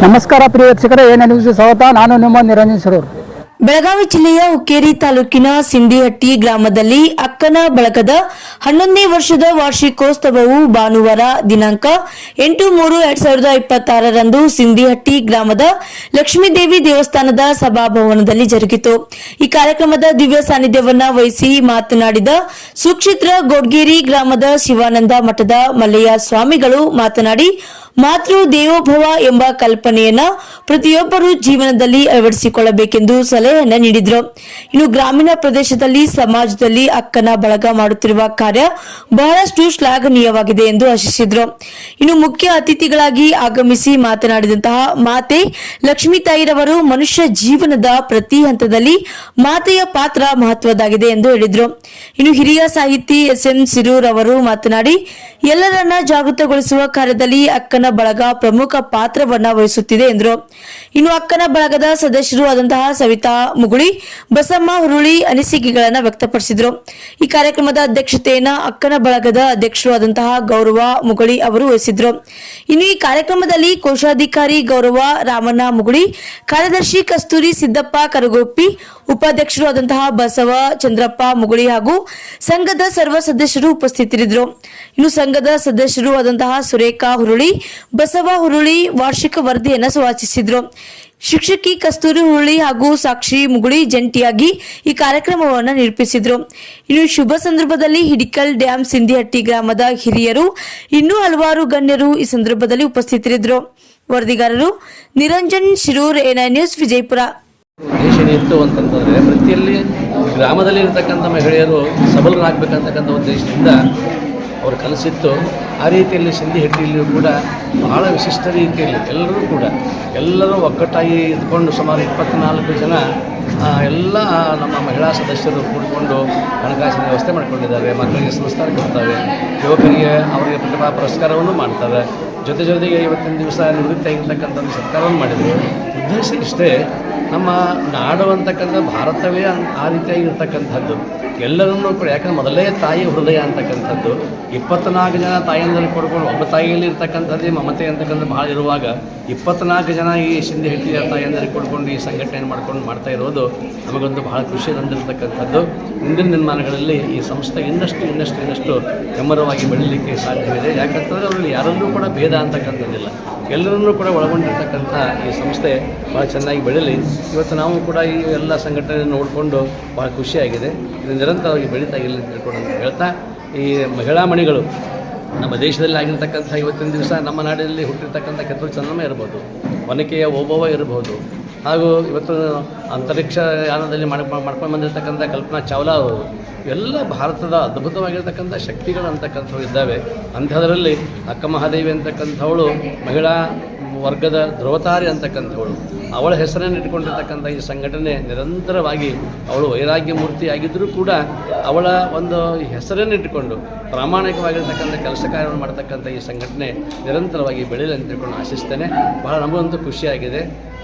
ನಮಸ್ಕಾರ ಪ್ರಿಯ ವೀಕ್ಷಕರೇ, ಏನು ನ್ಯೂಸ್ ಸ್ವಾಗತ. ನಾನು ನಿಮ್ಮ ನಿರಂಜನ್ ಸರೂರ್. ಬೆಳಗಾವಿ ಜಿಲ್ಲೆಯ ಹುಕ್ಕೇರಿ ತಾಲೂಕಿನ ಸಿಂಡಿಹಟ್ಟಿ ಗ್ರಾಮದಲ್ಲಿ ಅಕ್ಕನ ಬಳಗದ 11ನೇ ವರ್ಷದ ವಾರ್ಷಿಕೋತ್ಸವವು ಭಾನುವಾರ ದಿನಾಂಕ 8/3/2026 ರಂದು ಸಿಂಡಿಹಟ್ಟಿ ಗ್ರಾಮದ ಲಕ್ಷ್ಮೀದೇವಿ ದೇವಸ್ಥಾನದ ಸಭಾಭವನದಲ್ಲಿ ಜರುಗಿತು. ಈ ಕಾರ್ಯಕ್ರಮದ ದಿವ್ಯ ಸಾನ್ನಿಧ್ಯವನ್ನ ವಹಿಸಿ ಮಾತನಾಡಿದ ಸುಕ್ಷೇತ್ರ ಗೋಡ್ಗೇರಿ ಗ್ರಾಮದ ಶಿವಾನಂದ ಮಠದ ಮಲ್ಲಯ್ಯ ಸ್ವಾಮಿಗಳು ಮಾತನಾಡಿ, ಮಾತೃ ದೇವೋಭವ ಎಂಬ ಕಲ್ಪನೆಯನ್ನ ಪ್ರತಿಯೊಬ್ಬರು ಜೀವನದಲ್ಲಿ ಅಳವಡಿಸಿಕೊಳ್ಳಬೇಕೆಂದು ಸಲಹೆಯನ್ನ ನೀಡಿದರು. ಇನ್ನು ಗ್ರಾಮೀಣ ಪ್ರದೇಶದಲ್ಲಿ ಸಮಾಜದಲ್ಲಿ ಅಕ್ಕನ ಬಳಗ ಮಾಡುತ್ತಿರುವ ಕಾರ್ಯ ಬಹಳಷ್ಟು ಶ್ಲಾಘನೀಯವಾಗಿದೆ ಎಂದು ಹರ್ಷಿಸಿದರು. ಇನ್ನು ಮುಖ್ಯ ಅತಿಥಿಗಳಾಗಿ ಆಗಮಿಸಿ ಮಾತನಾಡಿದಂತಹ ಮಾತೆ ಲಕ್ಷ್ಮೀ ತಾಯಿರವರು ಮನುಷ್ಯ ಜೀವನದ ಪ್ರತಿ ಹಂತದಲ್ಲಿ ಮಾತೆಯ ಪಾತ್ರ ಮಹತ್ವದಾಗಿದೆ ಎಂದು ಹೇಳಿದರು. ಇನ್ನು ಹಿರಿಯ ಸಾಹಿತಿ ಎಸ್.ಎನ್. ಸಿರೂರ್ ಅವರು ಮಾತನಾಡಿ, ಎಲ್ಲರನ್ನ ಜಾಗೃತಗೊಳಿಸುವ ಕಾರ್ಯದಲ್ಲಿ ಅಕ್ಕನ ಬಳಗ ಪ್ರಮುಖ ಪಾತ್ರವನ್ನ ವಹಿಸುತ್ತಿದೆ ಎಂದರು. ಇನ್ನು ಅಕ್ಕನ ಬಳಗದ ಸದಸ್ಯರು ಆದಂತಹ ಸವಿತಾ ಮುಗುಳಿ, ಬಸಮ್ಮ ಹುರುಳಿ ಅನಿಸಿಕೆಗಳನ್ನು ವ್ಯಕ್ತಪಡಿಸಿದರು. ಈ ಕಾರ್ಯಕ್ರಮದ ಅಧ್ಯಕ್ಷತೆಯನ್ನ ಅಕ್ಕನ ಬಳಗದ ಅಧ್ಯಕ್ಷರು ಆದಂತಹ ಗೌರವ ಮುಗುಳಿ ಅವರು ವಹಿಸಿದ್ರು. ಇನ್ನು ಈ ಕಾರ್ಯಕ್ರಮದಲ್ಲಿ ಕೋಶಾಧಿಕಾರಿ ಗೌರವ ರಾಮಣ್ಣ ಮುಗುಳಿ, ಕಾರ್ಯದರ್ಶಿ ಕಸ್ತೂರಿ ಸಿದ್ದಪ್ಪ ಕರಗೋಪಿ, ಉಪಾಧ್ಯಕ್ಷರು ಆದಂತಹ ಬಸವ ಚಂದ್ರಪ್ಪ ಮುಗುಳಿ ಹಾಗೂ ಸಂಘದ ಸರ್ವ ಸದಸ್ಯರು ಉಪಸ್ಥಿತರಿದ್ದರು. ಇನ್ನು ಸಂಘದ ಸದಸ್ಯರು ಆದಂತಹ ಸುರೇಖಾ ಹುರುಳಿ, ಬಸವ ಹುರುಳಿ ವಾರ್ಷಿಕ ವರದಿಯನ್ನು ವಾಚಿಸಿದ್ರು. ಶಿಕ್ಷಕಿ ಕಸ್ತೂರಿ ಹುರುಳಿ ಹಾಗೂ ಸಾಕ್ಷಿ ಮುಗುಳಿ ಜಂಟಿಯಾಗಿ ಈ ಕಾರ್ಯಕ್ರಮವನ್ನು ನಿರೂಪಿಸಿದ್ರು. ಇನ್ನು ಶುಭ ಸಂದರ್ಭದಲ್ಲಿ ಹಿಡಿಕಲ್ ಡ್ಯಾಂ ಸಿಂಡಿಹಟ್ಟಿ ಗ್ರಾಮದ ಹಿರಿಯರು ಇನ್ನೂ ಹಲವಾರು ಗಣ್ಯರು ಈ ಸಂದರ್ಭದಲ್ಲಿ ಉಪಸ್ಥಿತರಿದ್ದರು. ವರದಿಗಾರರು ನಿರಂಜನ್ ಶಿರೂರ್, ಎನ್ಐ ನ್ಯೂಸ್, ವಿಜಯಪುರ. ಉದ್ದೇಶ ಏನಿತ್ತು ಅಂತಂತಂದರೆ, ಪ್ರತಿಯಲ್ಲಿ ಗ್ರಾಮದಲ್ಲಿ ಇರತಕ್ಕಂಥ ಮಹಿಳೆಯರು ಸಬಲರಾಗಬೇಕಂತಕ್ಕಂಥ ಉದ್ದೇಶದಿಂದ ಅವರು ಕನಸಿತ್ತು. ಆ ರೀತಿಯಲ್ಲಿ ಸಿಂಡಿಹಟ್ಟಿಯಲ್ಲಿಯೂ ಕೂಡ ಬಹಳ ವಿಶಿಷ್ಟ ರೀತಿಯಲ್ಲಿ ಎಲ್ಲರೂ ಒಗ್ಗಟ್ಟಾಗಿ ಇದ್ಕೊಂಡು ಸುಮಾರು 24 ಜನ ಎಲ್ಲ ನಮ್ಮ ಮಹಿಳಾ ಸದಸ್ಯರು ಕೂಡಿಕೊಂಡು ಹಣಕಾಸಿನ ವ್ಯವಸ್ಥೆ ಮಾಡಿಕೊಂಡಿದ್ದಾರೆ. ಮಕ್ಕಳಿಗೆ ಸಂಸ್ಕಾರ ಕೊಡ್ತಾರೆ, ಯುವಕರಿಗೆ ಅವರಿಗೆ ಪ್ರತಿಭಾ ಪುರಸ್ಕಾರವನ್ನು ಮಾಡ್ತಾರೆ. ಜೊತೆಗೆ ಇವತ್ತಿನ ದಿವಸ ನಿವೃತ್ತಿ ಆಗಿರ್ತಕ್ಕಂಥ ಒಂದು ಸತ್ಕಾರವನ್ನು ಮಾಡಿದರು. ಉದ್ದೇಶ ಇಷ್ಟೇ, ನಮ್ಮ ನಾಡು ಅಂತಕ್ಕಂಥ ಭಾರತವೇ ಆ ರೀತಿಯಾಗಿರ್ತಕ್ಕಂಥದ್ದು. ಎಲ್ಲರನ್ನೂ ಕೂಡ, ಯಾಕಂದ್ರೆ ಮೊದಲೇ ತಾಯಿ ಹೃದಯ ಅಂತಕ್ಕಂಥದ್ದು 24 ಜನ ತಾಯಿಯಂದರೆ ಕೊಡ್ಕೊಂಡು ಒಬ್ಬ ತಾಯಿಯಲ್ಲಿ ಇರ್ತಕ್ಕಂಥದ್ದೇ ಮಮತೆ ಅಂತಕ್ಕಂಥ ಭಾಳ ಇರುವಾಗ 24 ಜನ ಈ ಸಿಂಡಿಹಟ್ಟಿಯ ತಾಯಿಯಂದರೆ ಕೊಡ್ಕೊಂಡು ಈ ಸಂಘಟನೆಯನ್ನು ಮಾಡ್ತಾ ಇರೋದು ನಮಗೊಂದು ಬಹಳ ಖುಷಿ ತಂದಿರತಕ್ಕಂಥದ್ದು. ಮುಂದಿನ ದಿನಮಾನಗಳಲ್ಲಿ ಈ ಸಂಸ್ಥೆ ಇನ್ನಷ್ಟು ಹೆಮ್ಮರವಾಗಿ ಬೆಳೀಲಿಕ್ಕೆ ಸಾಧ್ಯವಿದೆ. ಯಾಕಂತಂದರೆ ಅವರಲ್ಲಿ ಯಾರಲ್ಲೂ ಕೂಡ ಭೇದ ಅಂತಕ್ಕಂಥದ್ದಿಲ್ಲ, ಎಲ್ಲರನ್ನೂ ಕೂಡ ಒಳಗೊಂಡಿರ್ತಕ್ಕಂಥ ಈ ಸಂಸ್ಥೆ ಭಾಳ ಚೆನ್ನಾಗಿ ಬೆಳೀಲಿ. ಇವತ್ತು ನಾವು ಕೂಡ ಈ ಎಲ್ಲ ಸಂಘಟನೆ ನೋಡಿಕೊಂಡು ಭಾಳ ಖುಷಿಯಾಗಿದೆ. ಇದು ನಿರಂತರವಾಗಿ ಬೆಳೀತಾ ಇಲ್ಲ ಅಂತ ತಿಳ್ಕೊಂಡು ಅಂತ ಹೇಳ್ತಾ, ಈ ಮಹಿಳಾ ಮಣಿಗಳು ನಮ್ಮ ದೇಶದಲ್ಲಿ ಆಗಿರ್ತಕ್ಕಂಥ ಇವತ್ತಿನ ದಿವಸ ನಮ್ಮ ನಾಡಿನಲ್ಲಿ ಹುಟ್ಟಿರ್ತಕ್ಕಂಥ ಕಿತ್ತೂರು ಚೆನ್ನಮ್ಮ ಇರ್ಬೋದು, ಒನಕೆಯ ಓಬವ್ವ ಇರ್ಬೋದು, ಹಾಗೂ ಇವತ್ತು ಅಂತರಿಕ್ಷ ಯಾನದಲ್ಲಿ ಮಾಡ್ಕೊಂಡು ಬಂದಿರತಕ್ಕಂಥ ಕಲ್ಪನಾ ಚಾವ್ಲಾ ಅವರು, ಎಲ್ಲ ಭಾರತದ ಅದ್ಭುತವಾಗಿರ್ತಕ್ಕಂಥ ಶಕ್ತಿಗಳು ಅಂತಕ್ಕಂಥವು ಇದ್ದಾವೆ. ಅಂಥದ್ರಲ್ಲಿ ಅಕ್ಕ ಮಹಾದೇವಿ ಅಂತಕ್ಕಂಥವಳು ಮಹಿಳಾ ವರ್ಗದ ಧ್ರುವತಾರಿ ಅಂತಕ್ಕಂಥವಳು. ಅವಳ ಹೆಸರನ್ನು ಇಟ್ಕೊಂಡಿರ್ತಕ್ಕಂಥ ಈ ಸಂಘಟನೆ ನಿರಂತರವಾಗಿ, ಅವಳು ವೈರಾಗ್ಯ ಮೂರ್ತಿ ಆಗಿದ್ದರೂ ಕೂಡ ಅವಳ ಒಂದು ಹೆಸರನ್ನು ಇಟ್ಟುಕೊಂಡು ಪ್ರಾಮಾಣಿಕವಾಗಿರ್ತಕ್ಕಂಥ ಕೆಲಸ ಕಾರ್ಯವನ್ನು ಮಾಡ್ತಕ್ಕಂಥ ಈ ಸಂಘಟನೆ ನಿರಂತರವಾಗಿ ಬೆಳೀಲಿ ಅಂತ ತಿಳ್ಕೊಂಡು ಆಶಿಸ್ತೇನೆ. ಬಹಳ ನಮಗಂತೂ ಖುಷಿಯಾಗಿದೆ.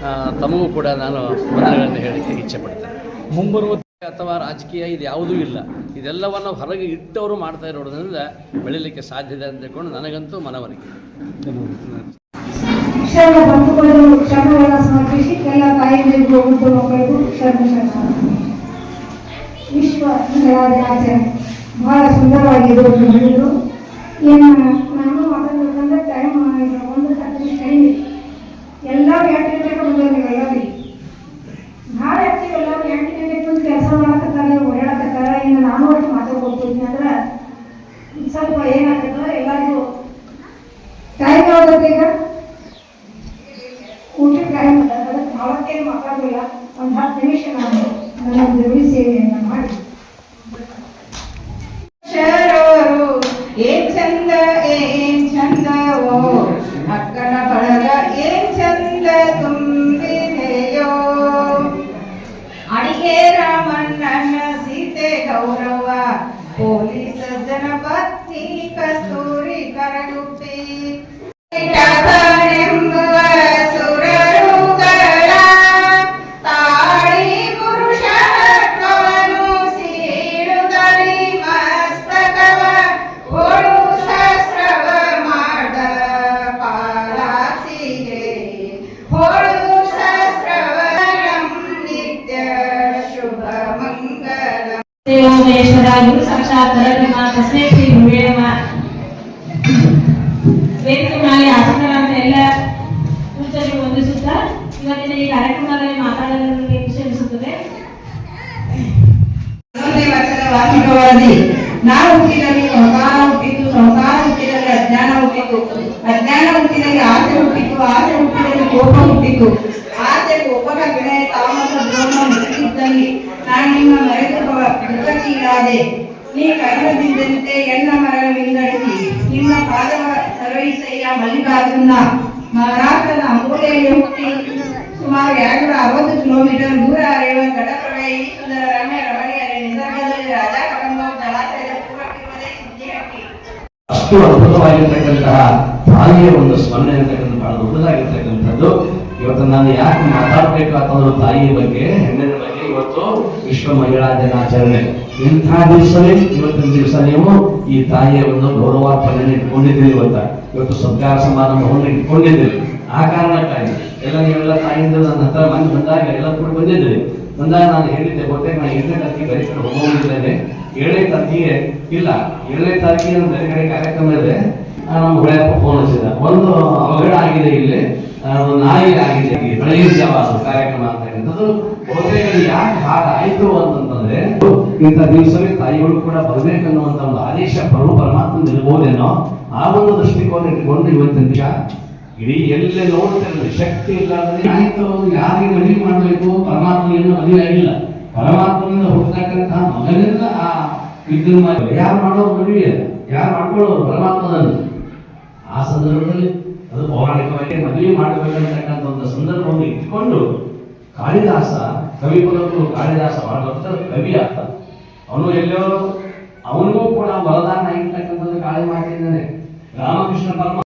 ತಮಗೂ ಕೂಡ ನಾನು ವಂದನೆಗಳನ್ನು ಹೇಳಲಿಕ್ಕೆ ಇಚ್ಛೆ ಪಡ್ತೇನೆ. ಮುಂಬರುವ ಅಥವಾ ರಾಜಕೀಯ ಇದು ಯಾವುದೂ ಇಲ್ಲ, ಇದೆಲ್ಲವನ್ನು ಹೊರಗೆ ಇಟ್ಟವರು ಮಾಡ್ತಾ ಇರೋದ್ರಿಂದ ಬೆಳೀಲಿಕ್ಕೆ ಸಾಧ್ಯ ಇದೆ ಅಂತ ತಿಳ್ಕೊಂಡು ನನಗಂತೂ ಮನವರಿಕೆ. ಶರಣ ಬಂಧುಗಳು ಶರಣಗಳನ್ನು ಸಮರ್ಪಿಸಿ ಎಲ್ಲ ತಾಯಿಗಳಿಗೂ ಮುದ್ದು ಮಕ್ಕಳಿಗೂ ಶರಣ. ವಿಶ್ವ ಮಹಿಳಾ ದಿನಾಚರಣೆ ಬಹಳ ಸುಂದರವಾಗಿ ಮಾಡಿದ್ರು. ಏನು ನಾನು ಮಾತಾಡಬೇಕಂದ್ರೆ ಟೈಮ್ ಒಂದು ಟೈಮ್ ಎಲ್ಲರೂ 8 ಗಂಟೆಗೆ ಬಂದರು. ನೀವೆಲ್ಲರೂ ಭಾಳ ಆ್ಯಕ್ಟಿವ್, ಎಲ್ಲರೂ 8 ಗಂಟೆಗೆ ಕುಂತು ಕೆಲಸ ಮಾಡಕತ್ತಾರೆ, ಓಡಾಡಕತ್ತಾರೆ. ಇನ್ನು ನಾನು ಒಟ್ಟು ಮಾತಾಡ್ಕೊಡ್ತೀನಿ ಅಂದ್ರೆ ಸ್ವಲ್ಪ ಏನಾಗ್ತದೆ, ಎಲ್ಲರಿಗೂ ಟೈಮ್ ಯಾವ್ದಕ್ಕೆ ಈಗ ಊಟಕ್ಕೆ ಟೈಮ್ ಅದ, ಅದಕ್ಕೆ ಭಾಳತ್ತೇನು ಮಾತಾಡಲಿಲ್ಲ. ಒಂದು 10 ನಿಮಿಷ ನಾನು ನನ್ನ ದೇವಿ ಸೇವೆಯನ್ನು ಮಾಡಿ. ಶರವರು ಏನ್ ಚಂದ ಏನ್ ಚಂದವೋ, ಅಕ್ಕನ ಬಳಗ ಏನ್ ಚಂದ ತುಂಬಿದೆಯೋ, ಅಡಿಗೆ ರಾಮಣ್ಣನ ಸೀತೆ ಗೌರವ, ಪೊಲೀಸ್ ಜನ ಪತ್ನಿ ಕಸ್ತೂರಿ ಕರಗುಪ್ಪಿ, ಎಂಬುವ ಸುರರುಗಳ ತಾಳಿ ಪುರುಷತ್ವವನ್ನು ಸೀಳುಗಳಿ ಮಸ್ತಕವ ಓಡು ಸಹಸ್ರವ ಮಾಡ ಪಾಲಾಕ್ಷಿಗೆ ಮಹೇಶ್ವರ ಗುರು ಸಾಕ್ಷಾತ್ ಪರಬ್ರಹ್ಮ ತಸ್ಮೈ ಶ್ರೀ ಗುರುವೇ ನಮಃ. ವೇದಿಕೆ ಮೇಲೆ ಆಸನರಾದ ಎಲ್ಲ ಪೂಜಾರಿಗೆ ವಂದಿಸುತ್ತಾ ಇವತ್ತಿನ ಈ ಕಾರ್ಯಕ್ರಮದಲ್ಲಿ ಮಾತಾಡಲು ನಿಶ್ಚಯಿಸುತ್ತದೆ. ವಾರ್ಷಿಕ ವರದಿ. ನಾವು ಹುಟ್ಟಿದಲ್ಲಿ ಸಂಸಾರ ಹುಟ್ಟಿತು, ಸಂಸಾರ ಹುಟ್ಟಿದಲ್ಲಿ ಅಜ್ಞಾನ ಹುಟ್ಟಿತು, ಅಜ್ಞಾನ ಹುಟ್ಟಿದಲ್ಲಿ ಆಸೆ ಹುಟ್ಟಿತು, ಆಸೆ ಹುಟ್ಟಿದಲ್ಲಿ ಕೋಪ ಹುಟ್ಟಿತು, ಆಸೆ ಕೋಪದ ಬೆಳೆ ತಾಮಸ ದ್ರೋಹ ಮುಟ್ಟಿದ್ದಲ್ಲಿ ನಾನು ನಿಮ್ಮ ಮರೆತು ದುಃಖಕ್ಕೀಡಾದೆ. ನೀ ಕರ್ಮದಿಂದಂತೆ ಎಣ್ಣ ಮರವಿಂಗಡಿಸಿ ನಿಮ್ಮ ಪಾದವ ಸರ್ವೈಸಯ್ಯ ಮಲ್ಲಿಕಾರ್ಜುನ. ಮಹಾರಾಷ್ಟ್ರದ ಅಂಬೋಲಿಯಲ್ಲಿ ಹುಟ್ಟಿ ಸುಮಾರು 260 ಕಿಲೋಮೀಟರ್ ದೂರ ಹರಿಯುವ ಘಟಪ್ರಭೆ ಈ ಸುಂದರ ರಮ್ಯ ರಮಣೀಯರೇ ನಿಸರ್ಗದಲ್ಲಿ ರಾಜಾ ಕಡಂಬ ಜಲಾಶಯದ ಪೂರ್ವಕ್ಕಿರುವುದೇ ಸಿದ್ಧಿಹಟ್ಟಿ. ಅಷ್ಟು ಅದ್ಭುತವಾಗಿರ್ತಕ್ಕಂತಹ ತಾಯಿಯ ಒಂದು ಸ್ಮರಣೆ ಅಂತಕ್ಕಂಥ ಬಹಳ ದೊಡ್ಡದಾಗಿರ್ತಕ್ಕಂಥದ್ದು. ಇವತ್ತು ನಾನು ಯಾಕೆ ಮಾತಾಡ್ಬೇಕು ಅಂತಂದ್ರೆ ತಾಯಿಯ ಬಗ್ಗೆ, ಹೆಣ್ಣಿನ ಬಗ್ಗೆ ಇವತ್ತು ವಿಶ್ವ ಮಹಿಳಾ ದಿನಾಚರಣೆ. ಇಂಥ ದಿವಸವೇ ಇವತ್ತಿನ ದಿವಸ ನೀವು ಈ ತಾಯಿಯ ಒಂದು ಗೌರವಾರ್ಪಣೆಯನ್ನು ಇಟ್ಕೊಂಡಿದ್ದೀರಿ. ಇವತ್ತು ಸತ್ಕಾರ ಸಮಾರಂಭವನ್ನು ಇಟ್ಕೊಂಡಿದ್ದೀರಿ. ಆ ಕಾರಣಕ್ಕಾಗಿ ನೀವೆಲ್ಲ ತಾಯಿಯಿಂದ ನನ್ನ ಹತ್ರ ಮನೆ ಬಂದಾಗ ಎಲ್ಲ ಕೂಡ ಬಂದಿದ್ದೀರಿ. ಬಂದಾಗ ನಾನು ಹೇಳಿದ್ದೆ, ಬಹುತೇಕ ನಾನು 7ನೇ ತಾರೀಕಿಗೆ ಬೇರೆ ಕಡೆ ಹೋಗಿದ್ದೇನೆ. 7ನೇ ತಾರೀಕಿಗೆ ಇಲ್ಲ, 7ನೇ ತಾರೀಕಿಗೆ ಬೇರೆ ಕಡೆ ಕಾರ್ಯಕ್ರಮ ಇದೆ. ನಮ್ಮ ಹುಳಿಯಪ್ಪ ಫೋನ್ ಹಚ್ಚಿದ, ಒಂದು ಅವಘಡ ಆಗಿದೆ, ಇಲ್ಲಿ ನಾಯಿ ಆಗಿದೆ, ಬೆಳಗಿನ ಜಾವ ಕಾರ್ಯಕ್ರಮ ಅಂತಕ್ಕಂಥದ್ದು. ಬಹುತೇಕ ಯಾಕೆ ಹಾಗಾಯ್ತು ಅಂತಂತಂದ್ರೆ, ಇಂಥ ದಿವಸವೇ ತಾಯಿಗಳು ಕೂಡ ಬರ್ಬೇಕನ್ನುವಂತ ಒಂದು ಆದೇಶ ಪರಮಾತ್ಮ ಇರ್ಬೋದೇನೋ, ಆ ಒಂದು ದೃಷ್ಟಿಕೋನ ಇಟ್ಕೊಂಡು ಇವತ್ತಿನ ದಿವಸ ಇಡೀ ಎಲ್ಲೇ ನೋಡ್ತಿರಲಿ ಶಕ್ತಿ ಇಲ್ಲ ಅಂದ್ರೆ ಆಯ್ತು, ಯಾರಿಗೆ ಮದುವೆ ಮಾಡಬೇಕು, ಪರಮಾತ್ಮನಿಂದ ಮದುವೆ ಆಗಿಲ್ಲ, ಪರಮಾತ್ಮನಿಂದ ಹುಟ್ಟತಕ್ಕಂತಹ ಮಗನಿಂದ ಆ ಇದನ್ನ ಯಾರು ಮಾಡೋರು ಮದುವೆ, ಯಾರು ಮಾಡ್ಕೊಳ್ಳೋರು ಪರಮಾತ್ಮನನ್ನು. ಆ ಸಂದರ್ಭದಲ್ಲಿ ಅದು ಪೌರಾಣಿಕವಾಗಿ ಮದುವೆ ಮಾಡಬೇಕಂತಕ್ಕಂಥ ಒಂದು ಸಂದರ್ಭವನ್ನು ಇಟ್ಕೊಂಡು ಕಾಳಿದಾಸ, ಕವಿ ಕುಲಗುರು ಕಾಳಿದಾಸ ಬಹಳ ದೊಡ್ಡ ಕವಿ ಆಗ್ತ. ಅವನು ಎಲ್ಲೋ ಅವನಿಗೂ ಕೂಡ ವರದಾನ ಆಗಿರ್ತಕ್ಕಂಥದ್ದು ಕಾಳಿ ಮಾಡಿದ್ದಾನೆ. ರಾಮಕೃಷ್ಣ ಪರಮ